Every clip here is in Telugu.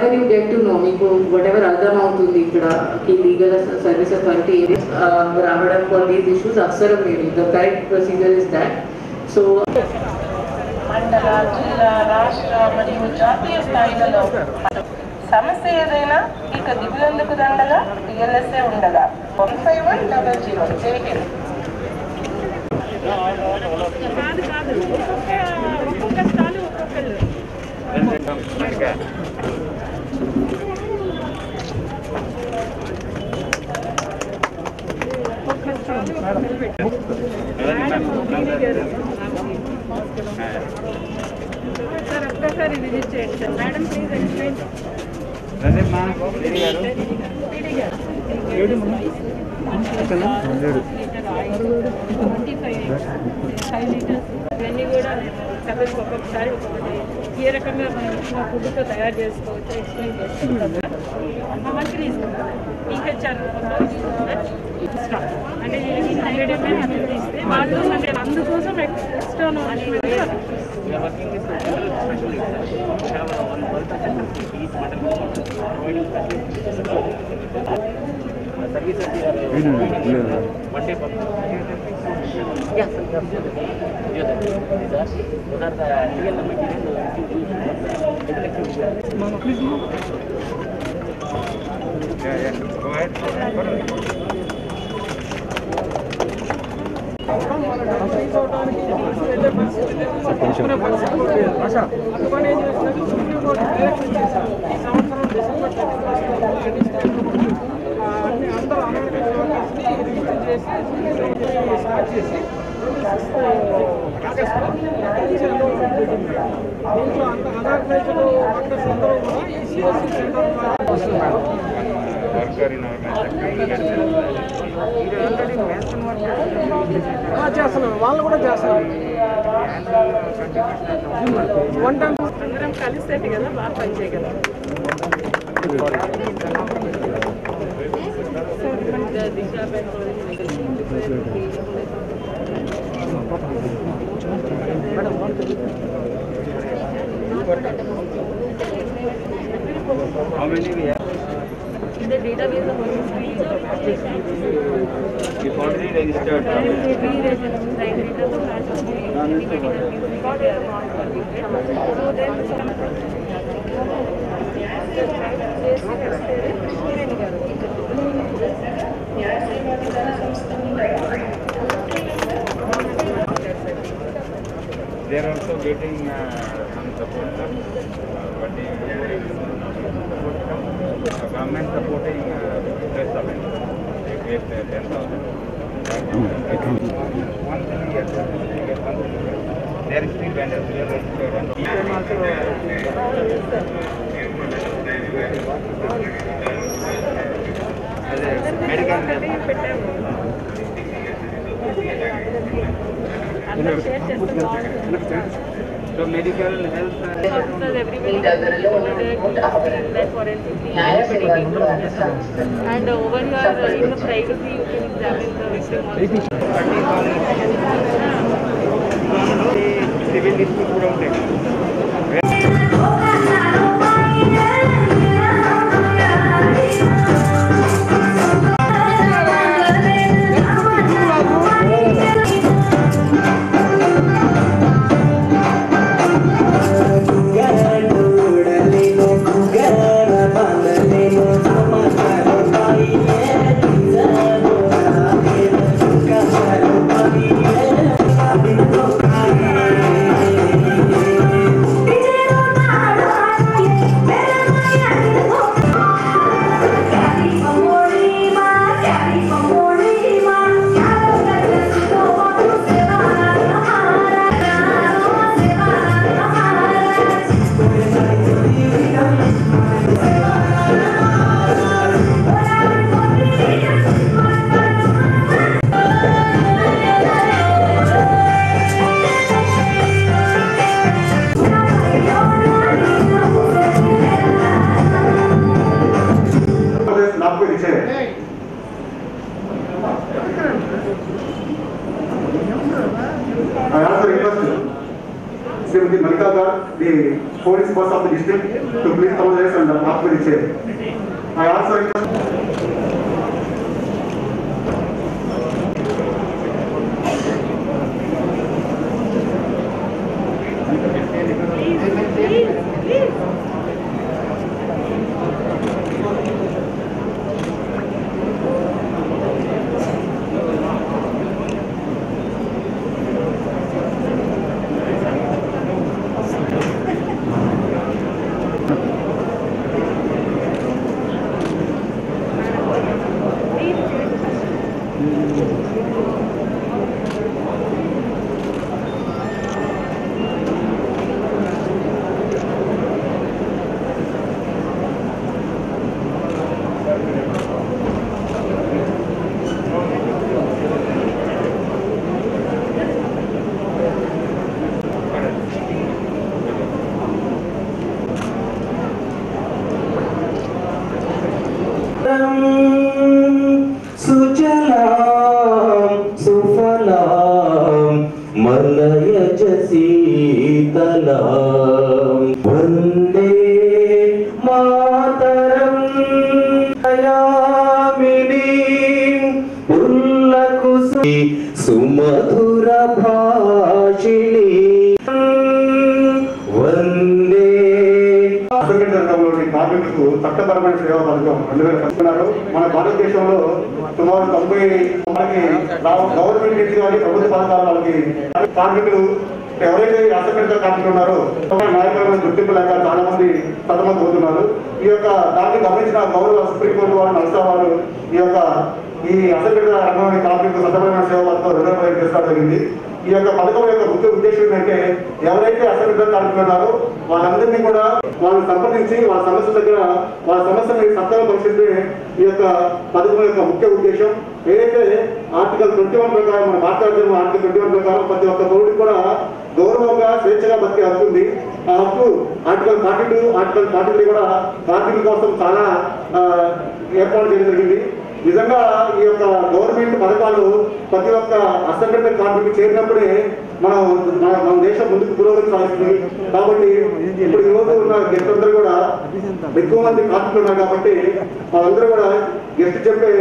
whenever you get to know మీకు whatever అర్థం అవుతుంది ఇక్కడ ఈ లీగల్ సర్వీస్ అథారిటీ రావడం for these issues అవసరం లేదు. The correct procedure is that. So మండల, జిల్లా, రాష్ట్ర మరియు జాతీయ స్థాయిలలో సమస్య ఏదైనా ఇక దిగులందుకు దండగా టీఎల్ఎస్ఏ ఉండగా 15100 చేయలేదు. సార్ ఒక్కసారి విజిట్ చేయండి సార్. Madam please explain. ఇవన్నీ కూడా సపోజ్ ఒక్కొక్కసారి ఒక్కొక్కటి ఏ రకంగా మనం ఇచ్చిన ఫుడ్తో తయారు చేసుకోవచ్చు ఎక్స్ప్లెయిన్ చేసుకుంటాం. మంచి తీసుకుంటాం టీహెచ్ఆర్ అంటే ఇస్తే వాళ్ళు అంటే అందుకోసం ఎక్స్ట్రా చేస్తున్నాం, వాళ్ళు కూడా చేస్తున్నారు. వన్ టైం అందరం కలిసేది కదా బాగా పని చేయగలం. How many we have? In the database of You've already registered. They are also getting some support, but the government supporting rest of it. They gave 10,000. One thing we get, there is still vendors. We are registered. Medical. So medical health and over here in the privacy you can examine the victim civil dispute కూడా ఉంటాయి. I also request Srimati Malika Gar, the police boss of the district, to please come there and talk with the chair. I also request मलयज शीतलां वन्दे मातरं दयामिनीं पुल्लकुसुमी सुमधुर भाषिणी वन्दे కార్మికులకు చట్టపరమైన సేవా పథకం 2010 మన భారతదేశంలో సుమారు 90 మనకి గవర్నమెంట్ నుంచి కానీ ప్రభుత్వ పథకాలు వాళ్ళకి కార్మికులు ఎవరైతే అసంఘటిత కార్మికులు ఉన్నారో నాయకుల గుర్తింపు లేక చాలా మంది సతమతమవుతున్నారు. ఈ యొక్క దాన్ని గమనించిన గౌరవ సుప్రీంకోర్టు వారు నల్సా వారు ఈ అసంఘటిత రంగంలోని కార్మికులకు చట్టపరమైన సేవా పథకం 2015 తీసుకోవడం జరిగింది. ఈ యొక్క పథకం యొక్క ముఖ్య ఉద్దేశం ఏంటంటే ఎవరైతే అసంఘటిత కార్మికులు ఉన్నారో వాళ్ళందరినీ కూడా వాళ్ళని సంప్రదించి వాళ్ళ సమస్యల దగ్గర వాళ్ళ సమస్యని సత్వరం పరిశీలిస్తే ఈ యొక్క పథకం యొక్క ముఖ్య ఉద్దేశం. ఏదైతే ఆర్టికల్ 21 ప్రకారం మన భారత రాజ్యాంగం ఆర్టికల్ 21 ప్రకారం ప్రతి ఒక్క పౌరుడికి కూడా గౌరవంగా స్వేచ్ఛగా బతికే హక్కు ఉంది. ఆ హక్కు ఆర్టికల్ 42 ఆర్టికల్ 43 కూడా కార్మికుల కోసం చాలా ఏర్పాటు చేయడం జరిగింది. నిజంగా ఈ యొక్క గవర్నమెంట్ పథకాలు ప్రతి ఒక్క అసంఘటిత కార్మికులు చేరినప్పుడే మన దేశం ముందుకు పురోగతి సాధిస్తుంది. కాబట్టి ఇప్పుడు ఈ రోజు ఉన్న గెస్ట్ అందరూ కూడా ఎక్కువ మంది కార్మికులు ఉన్నారు కాబట్టి వాళ్ళందరూ కూడా గెస్ట్ చెప్పే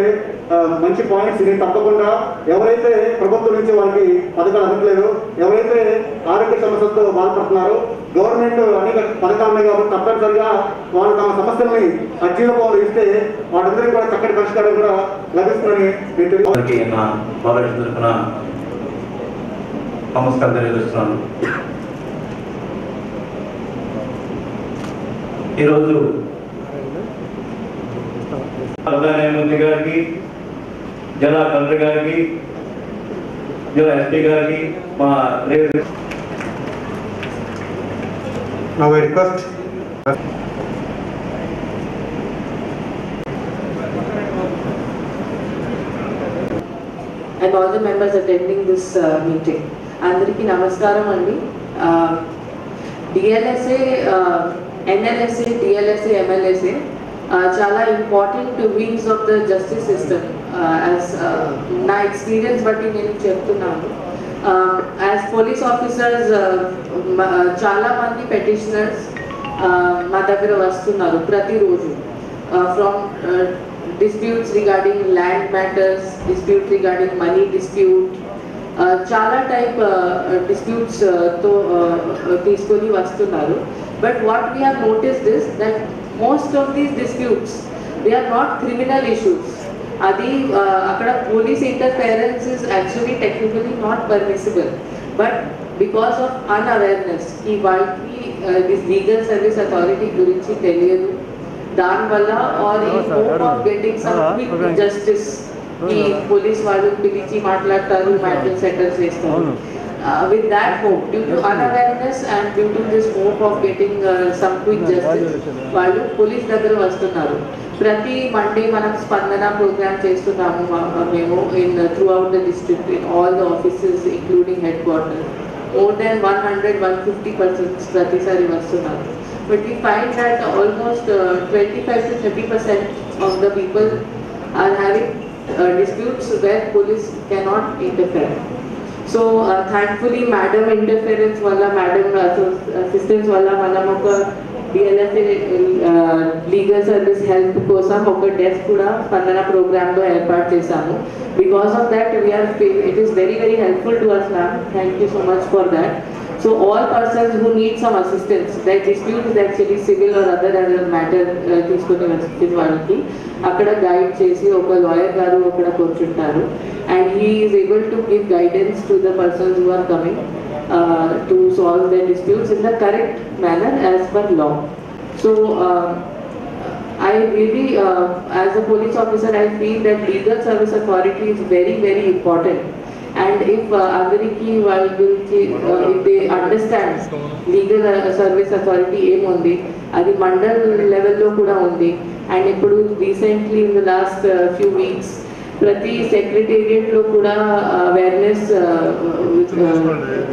మంచి పాయింట్స్ నేను తప్పకుండా ఎవరైతే ప్రభుత్వం నుంచి వాళ్ళకి పథకాలు అందట్లేదు, ఎవరైతే ఆరోగ్య సమస్యలతో బాధపడుతున్నారో గవర్నమెంట్ అనేక పథకాలు ఉన్నాయి కాబట్టి తప్పనిసరిగా వాళ్ళు తమ సమస్యల్ని అర్జీలో ఇస్తే వాళ్ళందరికీ కూడా చక్కటి పరిష్కారం కూడా లభిస్తుందని నమస్కారం తెలియజేస్తున్నాను. ఈరోజు ప్రధానమంత్రి గారికి, జిల్లా కలెక్టర్ గారికి, జిల్లా ఎస్పీ గారికి మా Now I request and all the members attending this meeting. Andariki namaskaram andi. DLSA, NLSA, DLSA, MLSA చాలా important wings of the justice system. As నా ఎక్స్పీరియన్స్ బట్టి నేను చెప్తున్నాను. As police officers చాలా మంది petitioners మా దగ్గర వస్తున్నారు ప్రతిరోజు. From disputes regarding land matters, dispute regarding money dispute, చాలా టైప్ disputes తో తీసుకొని వస్తున్నారు. But what we have noticed is that most of these disputes, they are not criminal issues. Adi akada police interference is actually technically not permissible, but because of unawareness ki valki this legal service authority gurinchi teliyadu dan valla or in hope of getting some quick justice ki police vallu pilichi maatladtaru matter settle chestaru. With that hope, due to unawareness and due to this hope of getting some quick justice, వాళ్ళు పోలీస్ దగ్గర వస్తున్నారు. ప్రతి మండే మనం స్పందన ప్రోగ్రామ్ చేస్తున్నాము మేము through out the district in all the offices including head quarter. More than 100-150 persons ప్రతిసారి వస్తున్నారు. But we find that almost 25-30% of the people are having disputes where police cannot interfere. So thankfully madam interference wala, madam assistance wala manam oka DLSA legal service help కోసం ఒక డెస్క్ కూడా స్పందన ప్రోగ్రామ్లో ఏర్పాటు చేశాము. Because of that it is very very helpful to us ma'am. Thank you so much for that. So all persons who need some assistance, that dispute is actually civil or other matter, తీసుకునే వచ్చే వాళ్ళకి అక్కడ గైడ్ చేసి ఒక లాయర్ గారు అక్కడ కూర్చుంటారు, and he is able to give guidance to the persons who are coming to solve their disputes in the correct manner as per law. So I really, as a police officer, I feel that legal service authority is very very important. And if అందరికి వాళ్ళ గురించి if they understand legal service authority ఏముంది, అది మండల్ లెవెల్లో కూడా ఉంది. అండ్ ఇప్పుడు recently in the last few weeks ప్రతి సెక్రటేరియట్లో కూడా అవేర్నెస్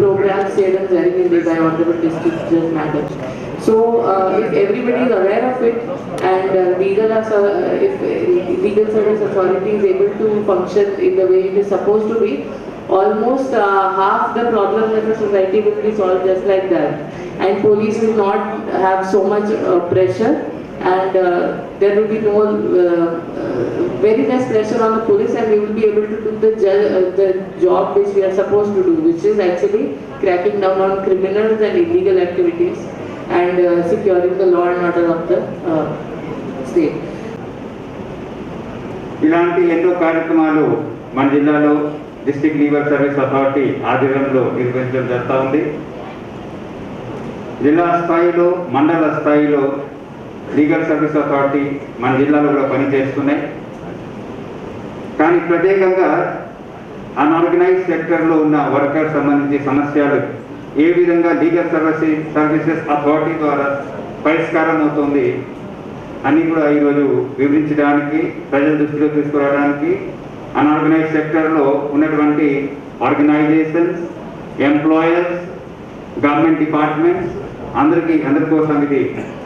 ప్రోగ్రామ్స్ చేయడం జరిగింది by honourable district judge madam. So if everybody is aware of it, and if legal service authority is able to function in the way it is supposed to be, almost half the problems in the society will be solved just like that, and police will not have so much pressure, and there will be no very less pressure on the police, and we will be able to do the job which we are supposed to do, which is actually cracking down on criminals and illegal activities and securing the law and order of the state. ఇలాంటి ఎన్నో కార్యక్రమాలు మన జిల్లాలో డిస్ట్రిక్ట్ లీగల్ సర్వీస్ అథారిటీ ఆధ్వర్యంలో నిర్వహించడం జరుగుతూ ఉంది. జిల్లా స్థాయిలో, మండల స్థాయిలో లీగల్ సర్వీస్ అథారిటీ మన జిల్లాలో కూడా పనిచేస్తున్నాయి. కానీ ప్రత్యేకంగా అన్ఆర్గనైజ్ సెక్టర్లో ఉన్న వర్కర్ సంబంధించి సమస్యలు ఏ విధంగా లీగల్ సర్వీసెస్ అథారిటీ ద్వారా పరిష్కారం అవుతుంది అని కూడా ఈరోజు వివరించడానికి, ప్రజల దృష్టిలో తీసుకురావడానికి అన్ఆర్గనైజ్ సెక్టర్లో ఉన్నటువంటి ఆర్గనైజేషన్స్, ఎంప్లాయర్స్, గవర్నమెంట్ డిపార్ట్మెంట్స్ అందరి కోసం ఇది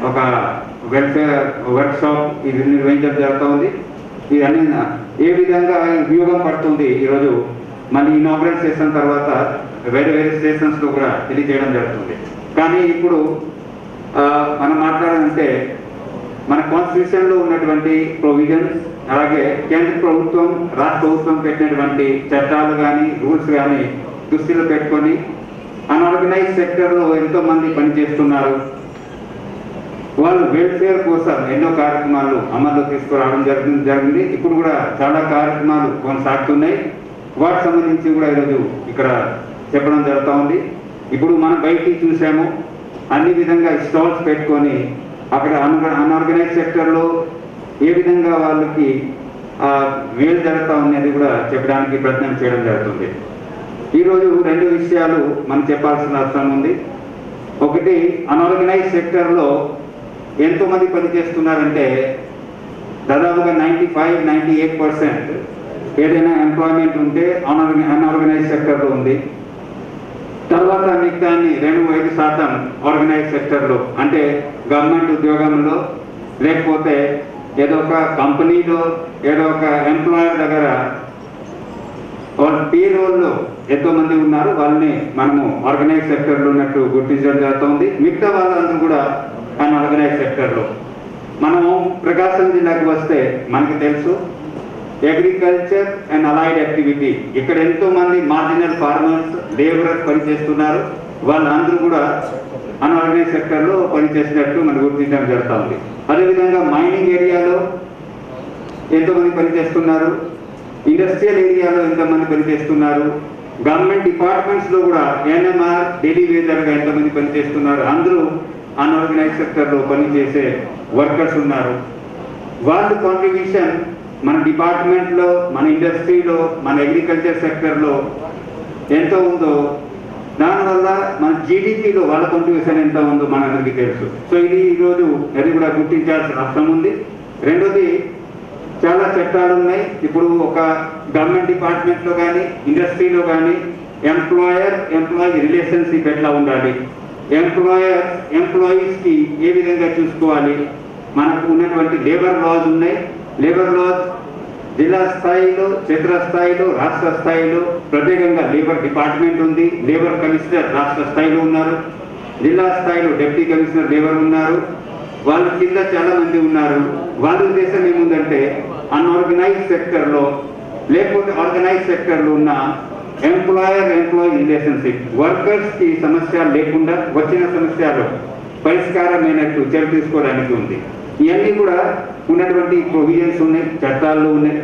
ఒక వెల్ఫేర్ వర్క్షాప్ ఇది నిర్వహించడం జరుగుతూ ఉంది. ఇది అన్ని ఏ విధంగా ఉపయోగం పడుతుంది ఈరోజు మళ్ళీ ఇనాగ్రేట్ చేసిన తర్వాత వేరే వేరే స్టేషన్స్లో కూడా తెలియజేయడం జరుగుతుంది. కానీ ఇప్పుడు మనం మాట్లాడాలంటే మన కాన్స్టిట్యూషన్లో ఉన్నటువంటి ప్రొవిజన్స్, అలాగే కేంద్ర ప్రభుత్వం, రాష్ట్ర ప్రభుత్వం పెట్టినటువంటి చట్టాలు కానీ రూల్స్ కానీ దృష్టిలో పెట్టుకొని అన్ఆర్గనైజ్ సెక్టర్లో ఎంతోమంది పనిచేస్తున్నారు. వాళ్ళు వెల్ఫేర్ కోసం ఎన్నో కార్యక్రమాలు అమల్లో తీసుకురావడం జరిగింది. ఇప్పుడు కూడా చాలా కార్యక్రమాలు కొనసాగుతున్నాయి. వాటికి సంబంధించి కూడా ఈరోజు ఇక్కడ చెప్పడం జరుగుతూ ఉంది. ఇప్పుడు మనం బయటికి చూసాము, అన్ని విధంగా స్టాల్స్ పెట్టుకొని అక్కడ అన్ఆర్గనైజ్ సెక్టర్లో ఏ విధంగా వాళ్ళకి వేలు జరుగుతూ ఉన్నది కూడా చెప్పడానికి ప్రయత్నం చేయడం జరుగుతుంది. ఈరోజు రెండు విషయాలు మనం చెప్పాల్సిన అవసరం ఉంది. ఒకటి, అన్ఆర్గనైజ్ సెక్టర్లో ఎంతోమంది పనిచేస్తున్నారంటే దాదాపుగా 95-98% ఏదైనా ఎంప్లాయ్మెంట్ ఉంటే అన్ఆర్గనైజ్ సెక్టర్లో ఉంది. తర్వాత మిగతాన్ని 2-5% ఆర్గనైజ్ సెక్టర్లో, అంటే గవర్నమెంట్ ఉద్యోగంలో, లేకపోతే ఏదో ఒక కంపెనీలో, ఏదో ఒక ఎంప్లాయర్ దగ్గర వాళ్ళ పేరోల్లో ఎంతోమంది ఉన్నారు. వాళ్ళని మనము ఆర్గనైజ్ సెక్టర్లో ఉన్నట్టు గుర్తించడం జరుగుతుంది. మిగతా వాళ్ళందరూ కూడా అన్ఆర్గనైజ్ సెక్టర్లో. మనము ప్రకాశం జిల్లాకు వస్తే మనకు తెలుసు, అగ్రికల్చర్ అండ్ అలైడ్ యాక్టివిటీ, ఇక్కడ ఎంతోమంది మార్జినల్ ఫార్మర్స్, లేబరర్స్ పనిచేస్తున్నారు. వాళ్ళందరూ కూడా అన్ఆర్గనైజ్ సెక్టర్లో పనిచేసినట్టు మనం గుర్తించడం జరుగుతుంది. అదేవిధంగా మైనింగ్ ఏరియాలో ఎంతోమంది పనిచేస్తున్నారు, ఇండస్ట్రియల్ ఏరియాలో ఎంతోమంది పనిచేస్తున్నారు, గవర్నమెంట్ డిపార్ట్మెంట్స్లో కూడా ఎన్ఎంఆర్, డైలీ వేజర్గా ఎంతోమంది పనిచేస్తున్నారు. అందరూ అన్ఆర్గనైజ్ సెక్టర్లో పనిచేసే వర్కర్స్ ఉన్నారు. వాళ్ళ కాంట్రిబ్యూషన్ మన డిపార్ట్మెంట్లో, మన ఇండస్ట్రీలో, మన అగ్రికల్చర్ సెక్టర్లో ఎంత ఉందో, దానివల్ల మన జీడిపిలో వాళ్ళ కాంట్రిబ్యూషన్ ఎంత ఉందో మనందరికీ తెలుసు. సో ఇది ఈరోజు అది కూడా గుర్తించాల్సిన అవసరం ఉంది. రెండోది, చాలా చట్టాలు ఉన్నాయి. ఇప్పుడు ఒక గవర్నమెంట్ డిపార్ట్మెంట్లో కానీ, ఇండస్ట్రీలో కానీ ఎంప్లాయీ రిలేషన్షిప్ ఎట్లా ఉండాలి, ఎంప్లాయీస్కి ఏ విధంగా చూసుకోవాలి, మనకు ఉన్నటువంటి లేబర్ లాస్ ఉన్నాయి. లేబర్ లాస్ జిల్లా స్థాయిలో, క్షేత్ర స్థాయిలో, రాష్ట్ర స్థాయిలో ప్రత్యేకంగా లేబర్ డిపార్ట్మెంట్ ఉంది. లేబర్ కమిషనర్ రాష్ట్ర స్థాయిలో ఉన్నారు. జిల్లా స్థాయిలో డిప్యూటీ కమిషనర్ లేబర్ ఉన్నారు, వాళ్ళ కింద చాలా మంది ఉన్నారు. వాళ్ళ ఉద్దేశం ఏముందంటే అన్ఆర్గనైజ్ సెక్టర్లో లేకపోతే ఆర్గనైజ్ సెక్టర్లో ఉన్న ఎంప్లాయర్ ఎంప్లాయీ రిలేషన్షిప్, వర్కర్స్కి సమస్య లేకుండా వచ్చిన సమస్యలు పరిష్కారమైనట్టు చర్య తీసుకోవడానికి ఉంది. ఇవన్నీ కూడా ఉన్నటువంటి ప్రొవిజన్స్ ఉన్నాయి, చట్టాల్లో ఉన్నాయి.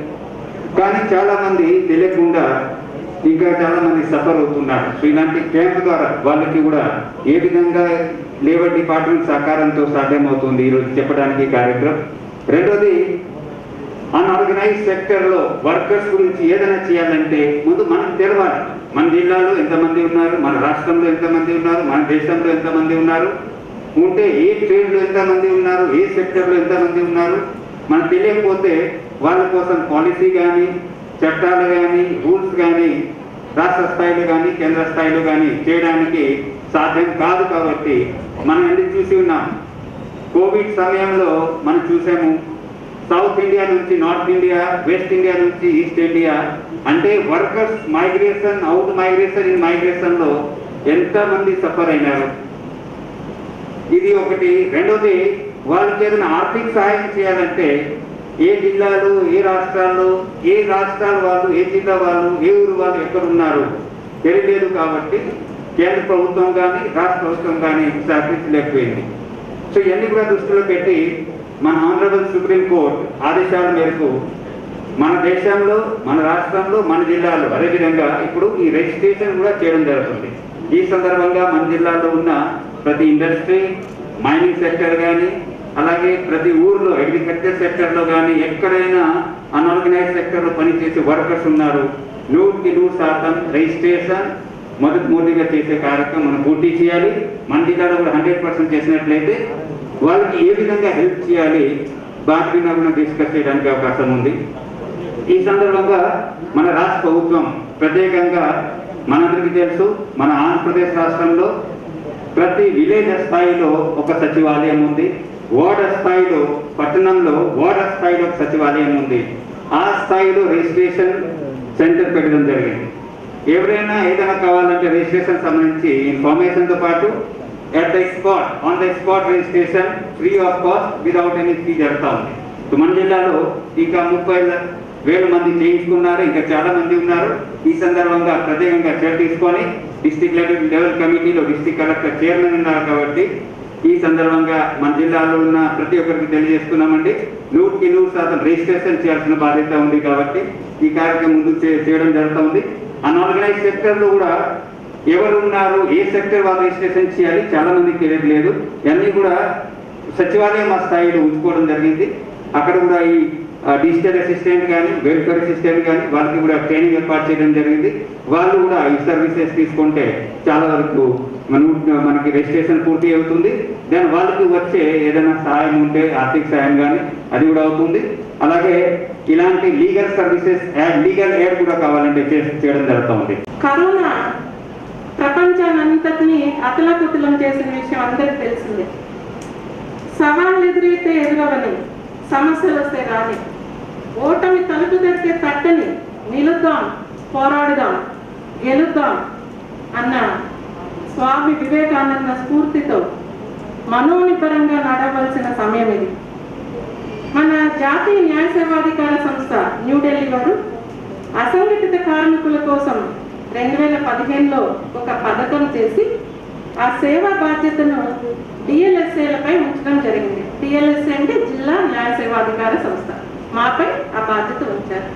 కానీ చాలామంది తెలియకుండా ఇంకా చాలామంది సఫర్ అవుతున్నారు. సో ఇలాంటి క్యాంప్ ద్వారా వాళ్ళకి కూడా ఏ విధంగా లేబర్ డిపార్ట్మెంట్ సహకారంతో సాధ్యమవుతుంది ఈరోజు చెప్పడానికి కార్యక్రమం. రెండోది అన్ఆర్గనైజ్ సెక్టర్లో వర్కర్స్ గురించి ఏదైనా చేయాలంటే ముందు మనకు తెలవాలి. మన జిల్లాలో ఎంతమంది ఉన్నారు, మన రాష్ట్రంలో ఎంతమంది ఉన్నారు, మన దేశంలో ఎంతమంది ఉన్నారు, ఉంటే ఏ ట్రేడ్లో ఎంతమంది ఉన్నారు, ఏ సెక్టర్లో ఎంతమంది ఉన్నారు. మనకు తెలియకపోతే వాళ్ళ కోసం పాలసీ కానీ చట్టాలు కానీ రూల్స్ కానీ రాష్ట్ర స్థాయిలో కానీ కేంద్ర స్థాయిలో కానీ చేయడానికి సాధ్యం కాదు. కాబట్టి మనం ఎందుకు చూసి ఉన్నాం, కోవిడ్ సమయంలో మనం చూసాము, సౌత్ ఇండియా నుంచి నార్త్ ఇండియా, వెస్ట్ ఇండియా నుంచి ఈస్ట్ ఇండియా, అంటే workers migration, out migration, in మైగ్రేషన్లో ఎంతమంది సఫర్ అయినారు. ఇది ఒకటి. రెండోది వాళ్ళకి ఏదైనా ఆర్థిక సహాయం చేయాలంటే ఏ జిల్లాలు, ఏ రాష్ట్రాలు వాళ్ళు, ఏ జిల్లా వాళ్ళు, ఏ ఊరు వాళ్ళు ఎక్కడ ఉన్నారు తెలియలేదు. కాబట్టి కేంద్ర ప్రభుత్వం కానీ రాష్ట్ర ప్రభుత్వం కానీ సహకరించలేకపోయింది. సో ఇవన్నీ కూడా దృష్టిలో పెట్టి మన ఆనరబుల్ సుప్రీంకోర్టు ఆదేశాల మేరకు మన దేశంలో, మన రాష్ట్రంలో, మన జిల్లాలో అదేవిధంగా ఇప్పుడు ఈ రిజిస్ట్రేషన్ కూడా చేయడం జరుగుతుంది. ఈ సందర్భంగా మన జిల్లాలో ఉన్న ప్రతి ఇండస్ట్రీ, మైనింగ్ సెక్టర్ కానీ అలాగే ప్రతి ఊర్లో అగ్రికల్చర్ సెక్టర్లో కానీ ఎక్కడైనా అన్ఆర్గనైజ్ సెక్టర్లో పనిచేసే వర్కర్స్ ఉన్నారు. 100% రిజిస్ట్రేషన్ మొదటిగా చేసే కార్యక్రమం మనం పూర్తి చేయాలి. మన జిల్లాలో కూడా 100% చేసినట్లయితే వాళ్ళకి ఏ విధంగా హెల్ప్ చేయాలి వాటి మీద కూడా డిస్కస్ చేయడానికి అవకాశం ఉంది. ఈ సందర్భంగా మన రాష్ట్ర ప్రభుత్వం ప్రత్యేకంగా మనందరికీ తెలుసు, మన ఆంధ్రప్రదేశ్ రాష్ట్రంలో ప్రతి విలేజ్ స్థాయిలో ఒక సచివాలయం ఉంది. వార్డు స్థాయిలో, పట్టణంలో వార్డు స్థాయిలో ఒక సచివాలయం ఉంది. ఆ స్థాయిలో రిజిస్ట్రేషన్ సెంటర్ పెట్టడం జరిగింది. ఎవరైనా ఏదైనా కావాలంటే రిజిస్ట్రేషన్ సంబంధించి ఇన్ఫర్మేషన్తో పాటు on the spot registration free of cost without any fee జరుగుతూ ఉంది. మన జిల్లాలో ఇంకా 30,000 మంది చేయించుకున్నారు, ఇంకా చాలా మంది ఉన్నారు. ఈ సందర్భంగా ప్రత్యేకంగా చర్య తీసుకొని డిస్ట్రిక్ట్ లెవెల్ కమిటీలో డిస్ట్రిక్ట్ కలెక్టర్ చైర్మన్ ఉన్నారు. కాబట్టి ఈ సందర్భంగా మన జిల్లాలో ఉన్న ప్రతి ఒక్కరికి తెలియజేస్తున్నామండి, 100% రిజిస్ట్రేషన్ చేయాల్సిన బాధ్యత ఉంది. కాబట్టి ఈ కార్యక్రమం ముందు చేయడం జరుగుతుంది. అన్ఆర్గనైజ్ సెక్టర్లో కూడా ఎవరు ఉన్నారు, ఏ సెక్టర్ వాళ్ళు రిజిస్ట్రేషన్ చేయాలి చాలా మందికి తెలియట్లేదు. ఇవన్నీ కూడా సచివాలయం ఆ స్థాయిలో ఉంచుకోవడం జరిగింది. అక్కడ కూడా ఈ డిజిటల్ అసిస్టెంట్ కానీ వెల్ఫేర్ అసిస్టెంట్ కానీ వాళ్ళకి కూడా ట్రైనింగ్ ఏర్పాటు చేయడం జరిగింది. వాళ్ళు కూడా ఈ సర్వీసెస్ తీసుకుంటే చాలా వరకు మనకి రిజిస్ట్రేషన్ పూర్తి అవుతుంది. దెన్ వాళ్ళకి వచ్చే ఏదైనా సహాయం ఉంటే ఆర్థిక సహాయం కానీ అది కూడా అవుతుంది. అలాగే ఇలాంటి లీగల్ సర్వీసెస్, లీగల్ ఎయిడ్ కూడా కావాలంటే చేయడం జరుగుతుంది. కరోనా ప్రపంచానంతటినీ అతలాకుతలం చేసిన విషయం అందరికి తెలిసిందే. సవాళ్ళు ఎదురైతే ఎదురవని, సమస్యలు వస్తే రాని, ఓటమి తలుపు తట్టే తట్టని, నిలుద్దాం, పోరాడుదాం, గెలుద్దాం అన్న స్వామి వివేకానంద స్ఫూర్తితో మనోనిపరంగా నడవలసిన సమయం ఇది. మన జాతీయ న్యాయ సేవాధికార సంస్థ న్యూఢిల్లీ వారు అసంఘటిత కార్మికుల కోసం 2015లో ఒక పథకం చేసి ఆ సేవా బాధ్యతను డిఎల్ఎస్ఏలపై ఉంచడం జరిగింది. డిఎల్ఎస్ఏ అంటే జిల్లా న్యాయ సేవాధికార సంస్థ. మాపై ఆ బాధ్యత ఉంచారు.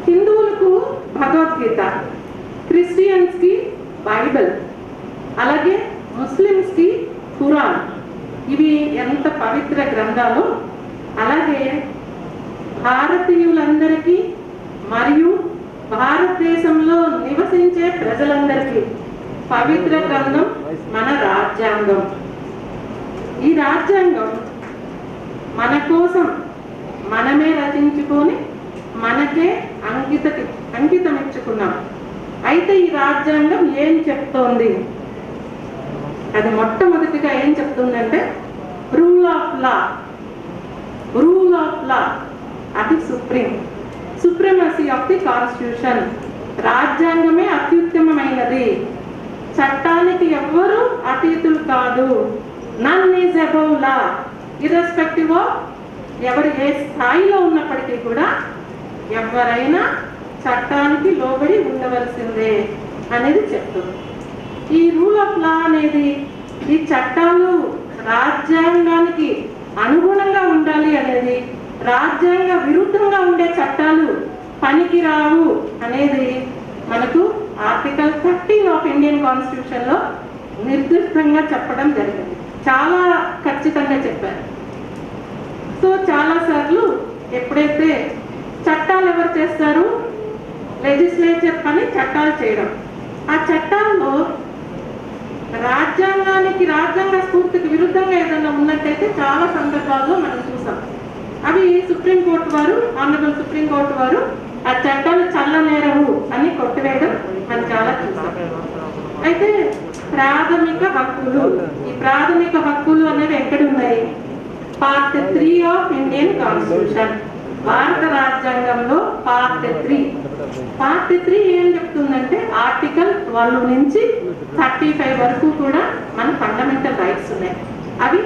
హిందువులకు భగవద్గీత, క్రిస్టియన్స్కి బైబిల్, అలాగే ముస్లిమ్స్కి ఖురాన్, ఇవి ఎంత పవిత్ర గ్రంథాలు. అలాగే భారతీయులందరికీ మరియు భారతదేశంలో నివసించే ప్రజలందరికీ పవిత్ర గ్రంథం మన రాజ్యాంగం. ఈ రాజ్యాంగం మన కోసం మనమే రచించుకొని మనకే అంకితం ఇచ్చుకున్నాం. అయితే ఈ రాజ్యాంగం ఏం చెప్తోంది? అది మొట్టమొదటిగా ఏం చెప్తుందంటే rule of law. Rule of law అది సుప్రీమసీ ఆఫ్ ది కాన్స్టిట్యూషన్. రాజ్యాంగమే అత్యుత్తమమైనది. చట్టానికి ఎవ్వరూ అతీతులు కాదు. None is above law, irrespective of ఎవరు ఏ స్థాయిలో ఉన్నప్పటికీ కూడా ఎవరైనా చట్టానికి లోబడి ఉండవలసిందే అనేది చెప్తుంది. ఈ రూల్ ఆఫ్ లా అనేది ఈ చట్టాలు రాజ్యాంగానికి అనుగుణంగా ఉండాలి అనేది, రాజ్యాంగ విరుద్ధంగా ఉండే చట్టాలు పనికిరావు అనేది మనకు ఆర్టికల్ 13 ఆఫ్ ఇండియన్ కాన్స్టిట్యూషన్ లో నిర్దిష్టంగా చెప్పడం జరిగింది. చాలా ఖచ్చితంగా చెప్పారు. సో చాలా సార్లు ఎప్పుడైతే చట్టాలు ఎవరు చేస్తారు, లెజిస్లేచర్ పని చట్టాలు చేయడం. ఆ చట్టాల్లో రాజ్యాంగ స్ఫూర్తికి విరుద్ధంగా ఏదైనా ఉన్నట్టయితే చాలా సందర్భాల్లో మనం చూసాం. అవి సుప్రీంకోర్టు వారు, ఆనరబుల్ సుప్రీంకోర్టు వారు ఆ చట్టాలు చల్లనేరవు అని కొట్టివేయడం మనం చాలా చూసాం. అయితే ప్రాథమిక హక్కులు, ఈ ప్రాథమిక హక్కులు అనేవి ఎక్కడ ఉన్నాయి? పార్ట్ 3 ఆఫ్ ఇండియన్ కాన్స్టిట్యూషన్, భారత రాజ్యాంగంలో పార్ట్ 3 ఏం చెప్తుందంటే ఆర్టికల్ 12 నుంచి 35 వరకు కూడా మన ఫండమెంటల్ రైట్స్ ఉన్నాయి. అవి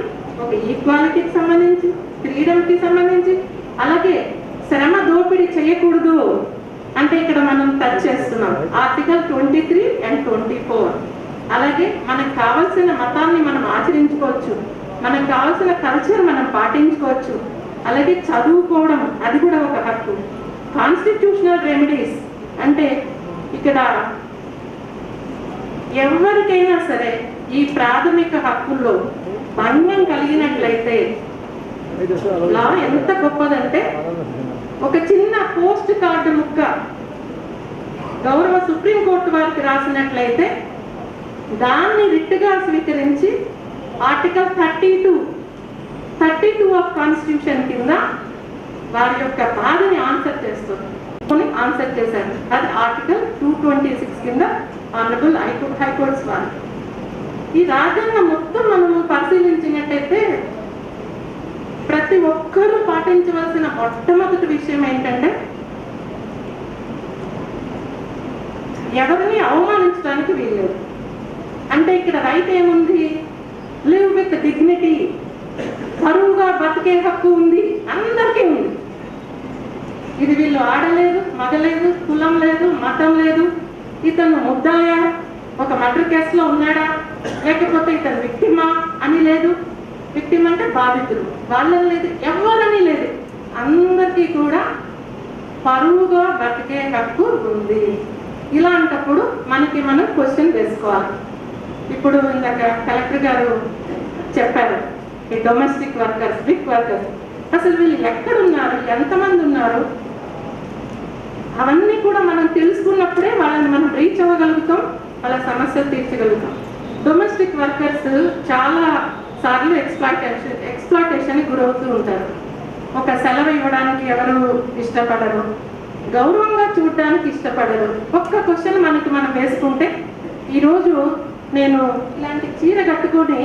ఒక ఈక్వాలిటీకి సంబంధించి, ఫ్రీడమ్కి సంబంధించి, అలాగే శ్రమ దోపిడీ చేయకూడదు అంటే ఇక్కడ మనం టచ్ చేస్తున్నాం ఆర్టికల్ 23 and 24. అలాగే మనకు కావాల్సిన మతాన్ని మనం ఆచరించుకోవచ్చు, మనకు కావాల్సిన కల్చర్ మనం పాటించుకోవచ్చు, అలాగే చదువుకోవడం అది కూడా ఒక హక్కు. కాన్స్టిట్యూషనల్ రెమెడీస్ అంటే ఇక్కడ ఎవరికైనా సరే ఈ ప్రాథమిక హక్కుల్లో భంగం కలిగినట్లయితే లా ఎంత గొప్పదంటే ఒక చిన్న పోస్ట్ కార్డు ముక్క గౌరవ సుప్రీంకోర్టు వారికి రాసినట్లయితే దాన్ని రిట్గా స్వీకరించి ఆర్టికల్ 32 ఆఫ్ కాన్స్టిట్యూషన్ కింద వారి యొక్క బాధని ఆన్సర్ చేస్తారు. ఆన్సర్ చేశారు. అది ఆర్టికల్ 226 కింద ఆనరబుల్ హైకోర్ట్స్ వారు. ఈ రాజ్యాంగం మొత్తం మనము పరిశీలించినట్టయితే ప్రతి ఒక్కరూ పాటించవలసిన మొట్టమొదటి విషయం ఏంటంటే ఎవరిని అవమానించడానికి వీల్లేదు. అంటే ఇక్కడ రైట్ ఏముంది? లివ్ విత్ డిగ్నిటీ, పరువుగా బతికే హక్కు ఉంది, అందరికీ ఉంది. ఇది వీళ్ళు ఆడలేదు, మగలేదు, కులం లేదు, మతం లేదు, ఇతను ముద్దాయా, ఒక మర్డర్ కేసులో ఉన్నాడా, లేకపోతే ఇతను విక్టిమా అని లేదు. విక్టిమ్ అంటే బాధితులు, వాళ్ళని లేదు, ఎవరని లేదు, అందరికీ కూడా పరువుగా బతికే హక్కు ఉంది. ఇలాంటప్పుడు మనకి మనం క్వశ్చన్ వేసుకోవాలి. ఇప్పుడు ఇందాక కలెక్టర్ గారు చెప్పారు, ఈ డొమెస్టిక్ వర్కర్స్, బిగ్ వర్కర్స్, అసలు వీళ్ళు ఎక్కడున్నారు, ఎంతమంది ఉన్నారు, అవన్నీ కూడా మనం తెలుసుకున్నప్పుడే వాళ్ళని మనం రీచ్ అవ్వగలుగుతాం, వాళ్ళ సమస్యలు తీర్చగలుగుతాం. డొమెస్టిక్ వర్కర్స్ చాలా సార్లు ఎక్స్ప్లాయిటేషన్ గురవుతూ ఉంటారు. ఒక సెలవు ఇవ్వడానికి ఎవరు ఇష్టపడరు, గౌరవంగా చూడడానికి ఇష్టపడరు. ఒక్క క్వశ్చన్ మనకి మనం వేసుకుంటే, ఈరోజు నేను ఇలాంటి చీర కట్టుకొని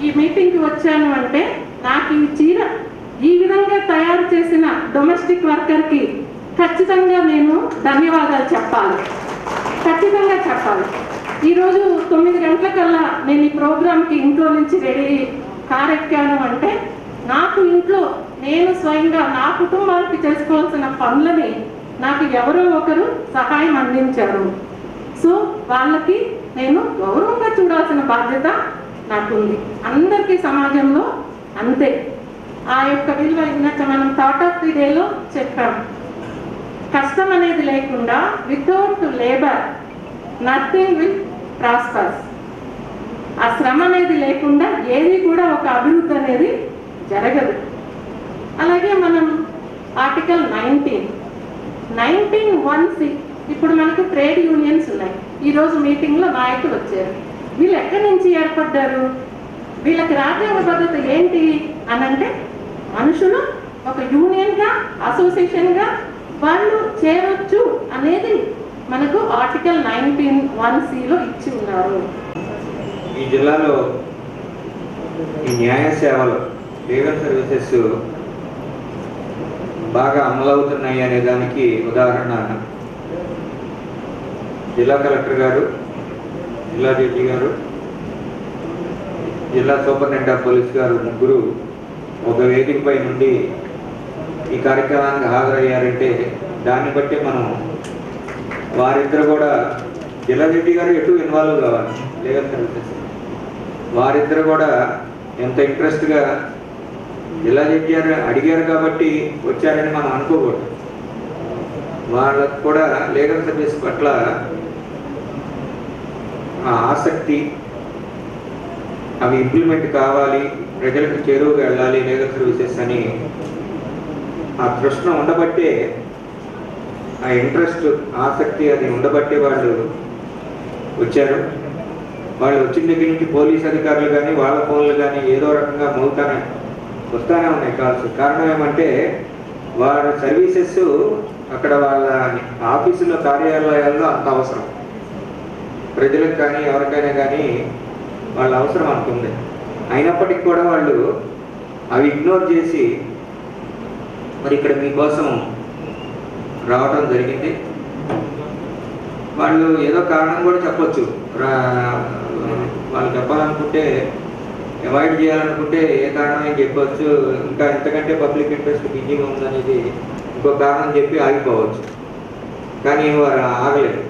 ఈ మీటింగ్కి వచ్చాను అంటే నాకు ఈ చీర ఈ విధంగా తయారు చేసిన డొమెస్టిక్ వర్కర్కి ఖచ్చితంగా నేను ధన్యవాదాలు చెప్పాలి, ఖచ్చితంగా చెప్పాలి. ఈరోజు 9 గంటలకల్లా నేను ఈ ప్రోగ్రామ్కి ఇంట్లో నుంచి రెడీ కారెక్కాను అంటే నాకు ఇంట్లో నేను స్వయంగా నా కుటుంబానికి చేసుకోవాల్సిన పనులని నాకు ఎవరో ఒకరు సహాయం అందించారు. సో వాళ్ళకి నేను గౌరవంగా చూడాల్సిన బాధ్యత నాకుంది. అందరికీ సమాజంలో అంతే. ఆ యొక్క విలువ ఇందాక మనం థాట్ ఆఫ్ ది డేలో చెప్పాం. కష్టం అనేది లేకుండా without labour nothing will prospers. ఆ శ్రమ అనేది లేకుండా ఏది కూడా ఒక అభివృద్ధి అనేది జరగదు. అలాగే మనం ఆర్టికల్ 19(1)(c) ఇప్పుడు మనకు ట్రేడ్ యూనియన్స్ ఉన్నాయి. ఈరోజు మీటింగ్లో నాయకులు వచ్చారు. వీళ్ళు ఎక్కడి నుంచి ఏర్పడ్డారు, వీళ్ళకి రాజ్యాంగ భద్రత ఏంటి అని అంటే మనుషులు ఒక యూనియన్గా, అసోసియేషన్గా వాళ్ళు చేరొచ్చు అనేది మనకు ఆర్టికల్ 19(1)(c)లో ఇచ్చి ఉన్నారు. ఈ జిల్లాలో ఈ న్యాయ సేవలు, లీగల్ సర్వీసెస్ బాగా అమలవుతున్నాయి అనే దానికి ఉదాహరణ జిల్లా కలెక్టర్ గారు జిల్లా జడ్జి గారు, జిల్లా సూపరింటెండెంట్ ఆఫ్ పోలీస్ గారు ముగ్గురు ఒక వేదికపై నుండి ఈ కార్యక్రమానికి హాజరయ్యారంటే దాన్ని బట్టి మనం వారిద్దరు కూడా జిల్లా జడ్జి గారు ఎటు ఇన్వాల్వ్ కావాలి లీగల్ సర్వీసెస్, వారిద్దరు కూడా ఎంత ఇంట్రెస్ట్గా జిల్లా జడ్జి గారు అడిగారు కాబట్టి వచ్చారని మనం అనుకోకూడదు. వాళ్ళకు కూడా లీగల్ సర్వీస్ పట్ల ఆసక్తి, అవి ఇంప్లిమెంట్ కావాలి, ప్రజలకు చేరువుగా వెళ్ళాలి లీగల్ సర్వీసెస్ అని ఆ తృష్ణ ఉండబట్టే, ఆ ఇంట్రెస్ట్ ఆసక్తి అది ఉండబట్టే వాళ్ళు వచ్చారు. వాళ్ళు వచ్చిన దగ్గర నుంచి పోలీస్ అధికారులు కానీ వాళ్ళ ఫోన్లు కానీ ఏదో రకంగా వస్తానే ఉన్నాయి కాల్స్. కారణం ఏమంటే వాళ్ళ సర్వీసెస్ అక్కడ వాళ్ళ ఆఫీసులో కార్యాలయాల్లో అంత అవసరం, ప్రజలకు కానీ ఎవరికైనా కానీ వాళ్ళ అవసరం అంతుంది. అయినప్పటికీ కూడా వాళ్ళు అవి ఇగ్నోర్ చేసి మరి ఇక్కడ మీకోసం రావడం జరిగింది. వాళ్ళు ఏదో కారణం కూడా చెప్పొచ్చు, వాళ్ళు చెప్పాలనుకుంటే అవాయిడ్ చేయాలనుకుంటే ఏ కారణం అని చెప్పవచ్చు, ఇంకా ఎంతకంటే పబ్లిక్ ఇంట్రెస్ట్ బిజీగా ఉందనేది ఇంకో కారణం చెప్పి ఆగిపోవచ్చు. కానీ వారు ఆగలేదు.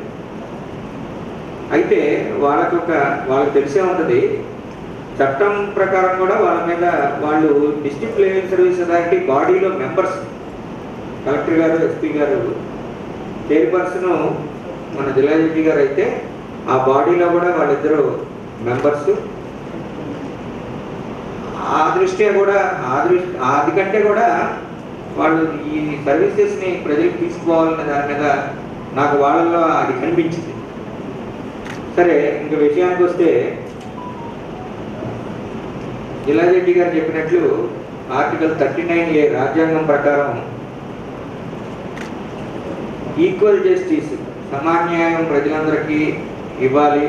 అయితే వాళ్ళకి తెలిసే ఉంటుంది, చట్టం ప్రకారం కూడా వాళ్ళ మీద వాళ్ళు డిస్ట్రిక్ట్ లీగల్ సర్వీస్ అథారిటీ బాడీలో మెంబర్స్, కలెక్టర్ గారు, ఎస్పీ గారు, చైర్పర్సన్ మన జిల్లా జడ్జి గారు అయితే ఆ బాడీలో కూడా వాళ్ళిద్దరు మెంబర్స్. ఆ దృష్ట్యా కూడా అది కూడా వాళ్ళు ఈ సర్వీసెస్ని ప్రజలకు తీసుకోవాలనే దాని మీద నాకు వాళ్ళలో అది కనిపించింది. సరే, ఇంక విషయానికి వస్తే జిల్లా జడ్జి గారు చెప్పినట్లు ఆర్టికల్ 39A రాజ్యాంగం ప్రకారం ఈక్వల్ జస్టిస్, సమాన్యాయం ప్రజలందరికీ ఇవ్వాలి,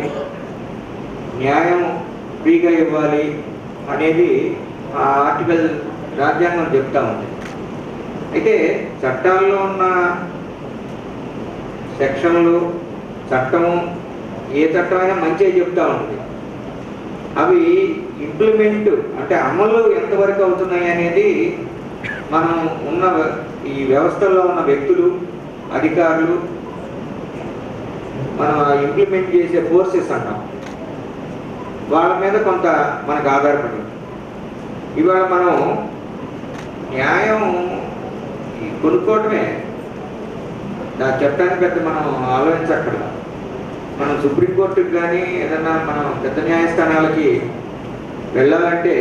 న్యాయం ఫ్రీగా ఇవ్వాలి అనేది ఆ ఆర్టికల్ రాజ్యాంగం చెప్తా ఉంది. అయితే చట్టాల్లో ఉన్న సెక్షన్లు, చట్టము ఏ చట్టమైనా మంచిగా చెప్తా ఉంటుంది. అవి ఇంప్లిమెంట్ అంటే అమలు ఎంతవరకు అవుతున్నాయి అనేది మనం ఉన్న ఈ వ్యవస్థల్లో ఉన్న వ్యక్తులు, అధికారులు, మనం ఇంప్లిమెంట్ చేసే ఫోర్సెస్ అంటాం, వాళ్ళ మీద కొంత మనకు ఆధారపడి. ఇవాళ మనం న్యాయం కొనుక్కోవటమే, దాని చట్టాన్ని పెద్ద మనం ఆలోచించక్కర్లా. మనం సుప్రీంకోర్టుకి కానీ ఏదన్నా మనం పెద్ద న్యాయస్థానాలకి వెళ్ళాలంటే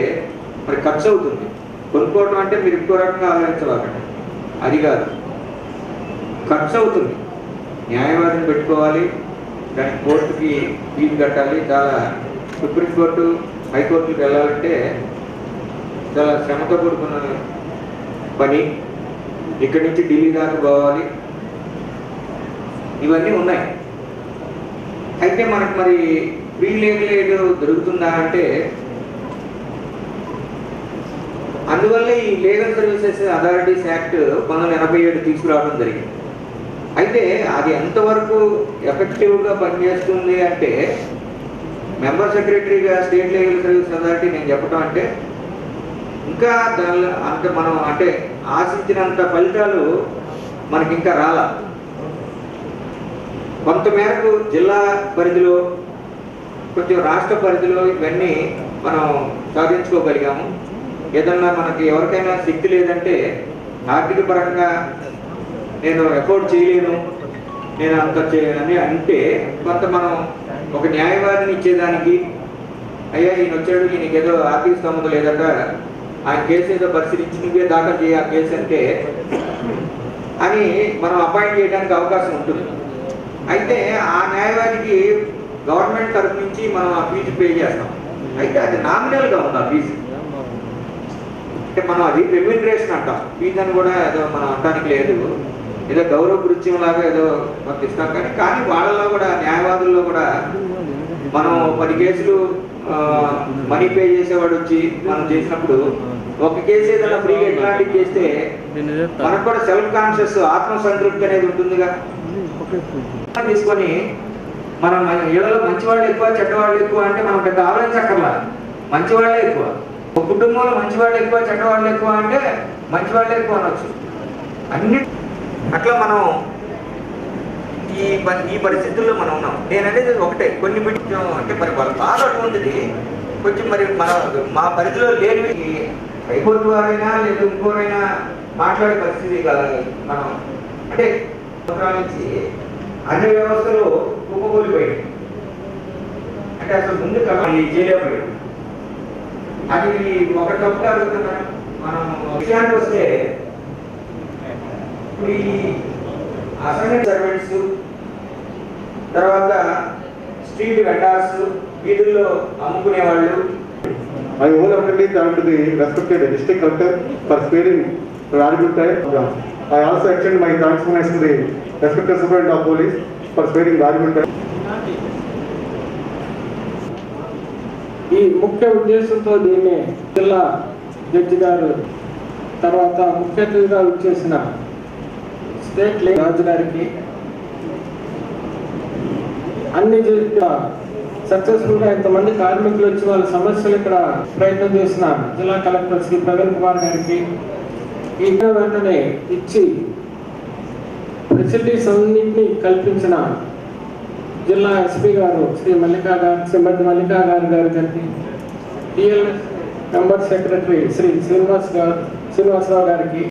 మరి ఖర్చు అవుతుంది. కొనుక్కోవటం అంటే మీరు ఇంకో రకంగా ఆలోచించవాలండి, అది కాదు, ఖర్చు అవుతుంది. న్యాయవాదిని పెట్టుకోవాలి, దానికి కోర్టుకి ఫీజు కట్టాలి. చాలా సుప్రీంకోర్టు, హైకోర్టుకి వెళ్ళాలంటే చాలా శ్రమతో కూడుకున్న పని. ఇక్కడి నుంచి ఢిల్లీ దాకా పోవాలి, ఇవన్నీ ఉన్నాయి. అయితే మనకు మరి ఫ్రీ లీగల్ ఎయిడ్ దొరుకుతుందా అంటే, అందువల్లే ఈ లీగల్ సర్వీసెస్ అథారిటీస్ యాక్ట్ 1987 తీసుకురావడం జరిగింది. అయితే అది ఎంతవరకు ఎఫెక్టివ్గా పనిచేస్తుంది అంటే, మెంబర్ సెక్రటరీగా స్టేట్ లీగల్ సర్వీస్ అథారిటీ నేను చెప్పడం అంటే ఇంకా దానిలో అంటే మనం అంటే ఆశించినంత ఫలితాలు మనకి ఇంకా రాలా. కొంతమేరకు జిల్లా పరిధిలో, కొంచెం రాష్ట్ర పరిధిలో ఇవన్నీ మనం సాధించుకోగలిగాము. ఏదన్నా మనకి ఎవరికైనా శక్తి లేదంటే, ఆర్థిక పరంగా నేను ఎఫోర్డ్ చేయలేను, నేను అంత అని అంటే కొంత మనం ఒక న్యాయవాదిని ఇచ్చేదానికి, అయ్యా ఈయన వచ్చాడు, ఈయనకి ఏదో ఆర్థిక స్తోమత లేదట, ఆయన కేసు ఏదో పరిశీలించి నువ్వే దాఖలు చేయ ఆ కేసు అంటే అని మనం అపాయింట్ చేయడానికి అవకాశం ఉంటుంది. అయితే ఆ న్యాయవాదికి గవర్నమెంట్ తరఫు నుంచి మనం ఆ ఫీజు పే చేస్తాం. అయితే అది నామినల్గా ఉంది ఆ ఫీజు, అంటే మనం అది రెమ్యూనరేషన్ అంటాం. ఫీజు అని కూడా ఏదో మనం అనడానికి లేదు, ఏదో గౌరవ కృత్యం లాగా ఏదో మనకు ఇస్తాం. కానీ వాళ్ళలో కూడా న్యాయవాదుల్లో కూడా మనం 10 కేసులు మనీ పే చేసేవాడు వచ్చి మనం చేసినప్పుడు ఒక కేసు ఏదైనా ఫ్రీగా ఇట్లాంటివి చేస్తే మనకు కూడా సెల్ఫ్ కాన్షియస్, ఆత్మసంతృప్తి అనేది ఉంటుందిగా. తీసుకొని మనం ఇళ్ళలో మంచివాళ్ళు ఎక్కువ చెడ్డవాళ్ళు ఎక్కువ అంటే మనం పెద్ద ఆలోచించక్కర్లా, మంచివాళ్ళే ఎక్కువ. ఒక కుటుంబంలో మంచివాళ్ళు ఎక్కువ చెడ్డవాళ్ళు ఎక్కువ అంటే మంచివాళ్ళే ఎక్కువ అనొచ్చు. అన్ని అట్లా మనం ఈ పరిస్థితుల్లో మనం ఉన్నాం. నేను అనేది ఒకటే, కొన్ని అంటే మరి వాళ్ళ బాధ అటువంటిది కొంచెం మరి మా పరిధిలో లేనివి హైకోర్టు వారైనా లేదా ఇంకోరైనా మాట్లాడే పరిస్థితి కాదు. మనం అంటే సంవత్సరాల నుంచి అన్ని వ్యవస్థలు కుప్పకూలిపోయాయి. అంటే అసలు ముందు చేయలేకపోయాడు. అది ఒక తప్పుగా అడుగుతున్నాం. మనం విషయానికి వస్తే ఇప్పుడు ఈ అసైన్మెంట్ సర్వెంట్స్, తర్వాత స్ట్రీట్ వెండర్స్, వీధుల్లో అమ్ముకునే వాళ్ళు. I wholeheartedly thank to the respected district collector for sparing valuable time. I also extend my thankfulness to the respected superintendent of police for sparing valuable time. ఈ ముఖ్య ఉద్దేశంతో దీన్ని జిల్లా జడ్జి గారు తర్వాత ముఖ్య అతిథిగా వచ్చేసిన స్టేట్ రాజు గారికి అన్ని సక్సెస్ఫుల్గా ఇంతమంది కార్మికులు వచ్చి వాళ్ళ సమస్యలు ఇక్కడ ప్రయత్నం చేసిన జిల్లా కలెక్టర్ శ్రీ ప్రవీణ్ కుమార్ గారికి ఈ వెంటనే ఇచ్చి ఫెసిలిటీస్ అన్నింటినీ కల్పించిన జిల్లా ఎస్పీ గారు శ్రీమతి మల్లికా గారికి, TLS member secretary Shri Srinivasarao గారికి